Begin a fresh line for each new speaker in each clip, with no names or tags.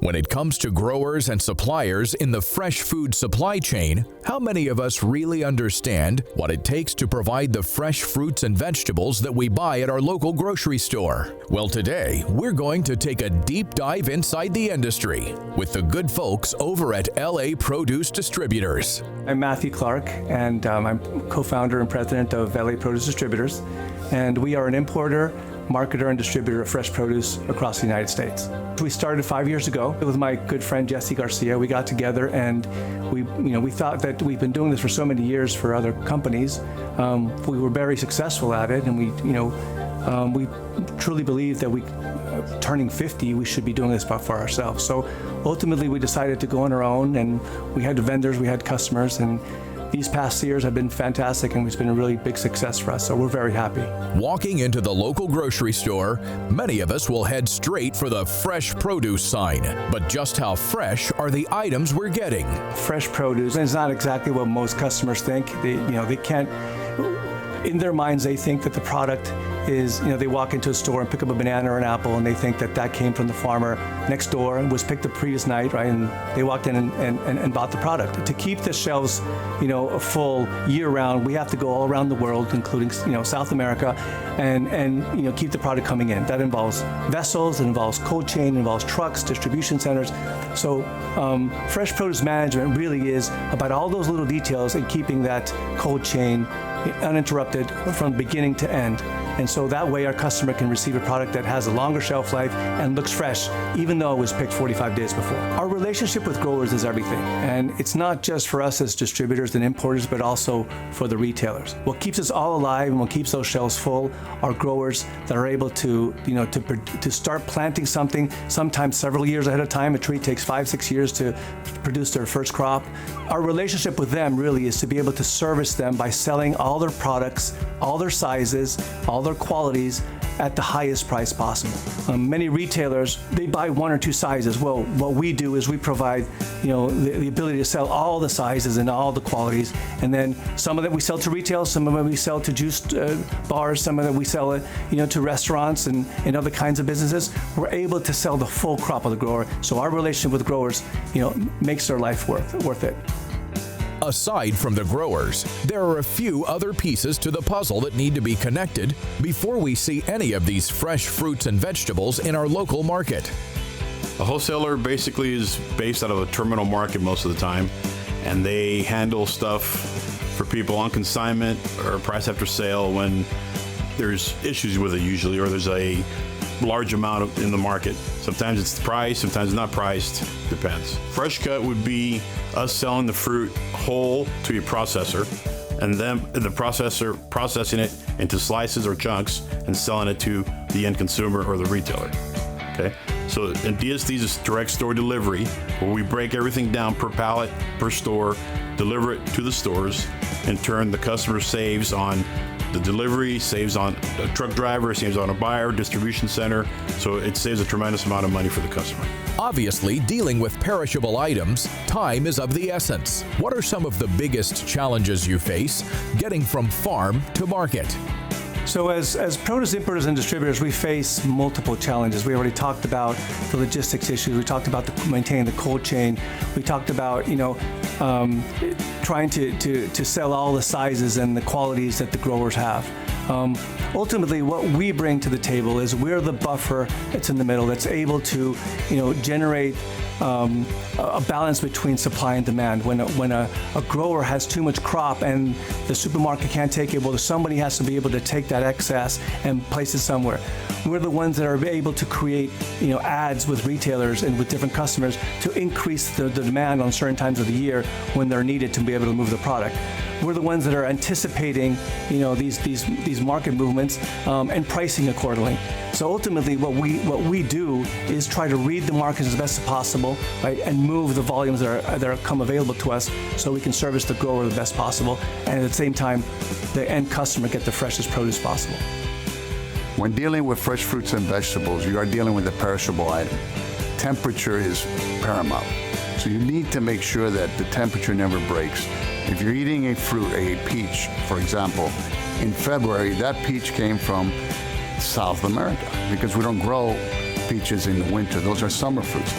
When it comes to growers and suppliers in the fresh food supply chain, how many of us really understand what it takes to provide the fresh fruits and vegetables that we buy at our local grocery store? Well, today, we're going to take a deep dive inside the industry with the good folks over at LA Produce Distributors.
I'm Matthew Clark, and I'm co-founder and president of LA Produce Distributors, and we are an importer, marketer, and distributor of fresh produce across the United States. We started 5 years ago with my good friend Jesse Garcia. We got together and we thought that we've been doing this for so many years for other companies. We were very successful at it, and we truly believe that turning 50, we should be doing this for ourselves. So ultimately, we decided to go on our own, and we had vendors, we had customers, and these past years have been fantastic, and it's been a really big success for us, so we're very happy.
Walking into the local grocery store, many of us will head straight for the fresh produce sign. But just how fresh are the items we're getting?
Fresh produce is not exactly what most customers think. They can't, in their minds, they think that the product is, they walk into a store and pick up a banana or an apple, and they think that that came from the farmer next door and was picked the previous night, right? And they walked in and bought the product. To keep the shelves, full year-round, we have to go all around the world, including, South America, and keep the product coming in. That involves vessels, it involves cold chain, it involves trucks, distribution centers. So fresh produce management really is about all those little details and keeping that cold chain uninterrupted from beginning to end. And so that way our customer can receive a product that has a longer shelf life and looks fresh, even though it was picked 45 days before. Our relationship with growers is everything. And it's not just for us as distributors and importers, but also for the retailers. What keeps us all alive and what keeps those shelves full are growers that are able to start planting something, sometimes several years ahead of time. A tree takes 5-6 years to produce their first crop. Our relationship with them really is to be able to service them by selling all their products, all their sizes, all their qualities at the highest price possible. Many retailers, they buy 1 or 2 sizes. Well, what we do is we provide, the ability to sell all the sizes and all the qualities. And then some of them we sell to retail, some of them we sell to juice bars, some of them we sell to restaurants and other kinds of businesses. We're able to sell the full crop of the grower. So our relationship with growers, makes their life worth it.
Aside from the growers, there are a few other pieces to the puzzle that need to be connected before we see any of these fresh fruits and vegetables in our local market.
A wholesaler basically is based out of a terminal market most of the time, and they handle stuff for people on consignment or price after sale when there's issues with it usually, or there's a large amount in the market. Sometimes it's the price, sometimes it's not priced, depends. Fresh cut would be us selling the fruit whole to a processor, and then the processor processing it into slices or chunks and selling it to the end consumer or the retailer. Okay, so in DSD is direct store delivery, where we break everything down per pallet, per store, deliver it to the stores. In turn, the customer saves on the delivery, saves on a truck driver, saves on a buyer, distribution center, so it saves a tremendous amount of money for the customer.
Obviously, dealing with perishable items, time is of the essence. What are some of the biggest challenges you face getting from farm to market?
So as produce importers and distributors, we face multiple challenges. We already talked about the logistics issues. We talked about maintaining the cold chain. We talked about, trying to sell all the sizes and the qualities that the growers have. Ultimately, what we bring to the table is we're the buffer that's in the middle, that's able to, generate a balance between supply and demand. When a grower has too much crop and the supermarket can't take it, well, somebody has to be able to take that excess and place it somewhere. We're the ones that are able to create, ads with retailers and with different customers to increase the demand on certain times of the year when they're needed to be able to move the product. We're the ones that are anticipating, these market movements and pricing accordingly. So ultimately, what we do is try to read the markets as best as possible, right, and move the volumes that are come available to us, so we can service the grower the best possible, and at the same time, the end customer get the freshest produce possible.
When dealing with fresh fruits and vegetables, you are dealing with a perishable item. Temperature is paramount. So you need to make sure that the temperature never breaks. If you're eating a fruit, a peach, for example, in February, that peach came from South America because we don't grow peaches in the winter. Those are summer fruits.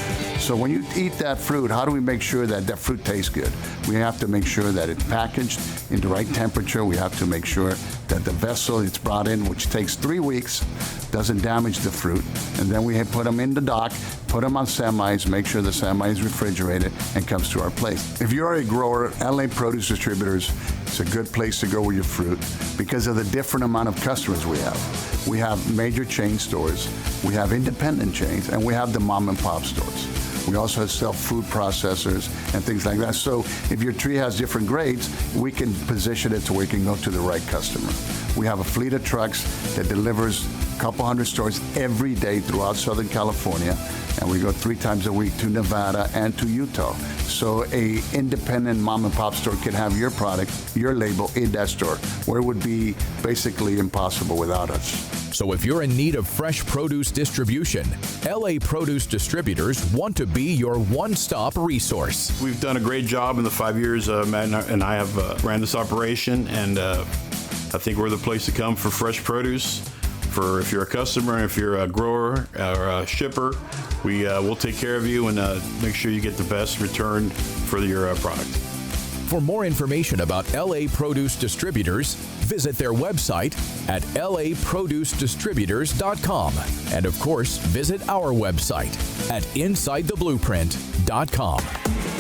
So when you eat that fruit, how do we make sure that that fruit tastes good? We have to make sure that it's packaged in the right temperature. We have to make sure that the vessel it's brought in, which takes 3 weeks, doesn't damage the fruit. And then we put them in the dock, put them on semis, make sure the semi is refrigerated, and comes to our place. If you're a grower, LA Produce Distributors is a good place to go with your fruit because of the different amount of customers we have. We have major chain stores, we have independent chains, and we have the mom and pop stores. We also sell food processors and things like that. So if your tree has different grades, we can position it to where it can go to the right customer. We have a fleet of trucks that delivers a couple hundred stores every day throughout Southern California, and we go 3 times a week to Nevada and to Utah. So a independent mom and pop store can have your product, your label in that store, where it would be basically impossible without us.
So if you're in need of fresh produce distribution, LA Produce Distributors want to be your one-stop resource.
We've done a great job in the 5 years Matt and I have ran this operation, and I think we're the place to come for fresh produce. For if you're a customer, if you're a grower or a shipper, we'll take care of you and make sure you get the best return for your product.
For more information about LA Produce Distributors, visit their website at laproducedistributors.com. And of course, visit our website at InsideTheBlueprint.com.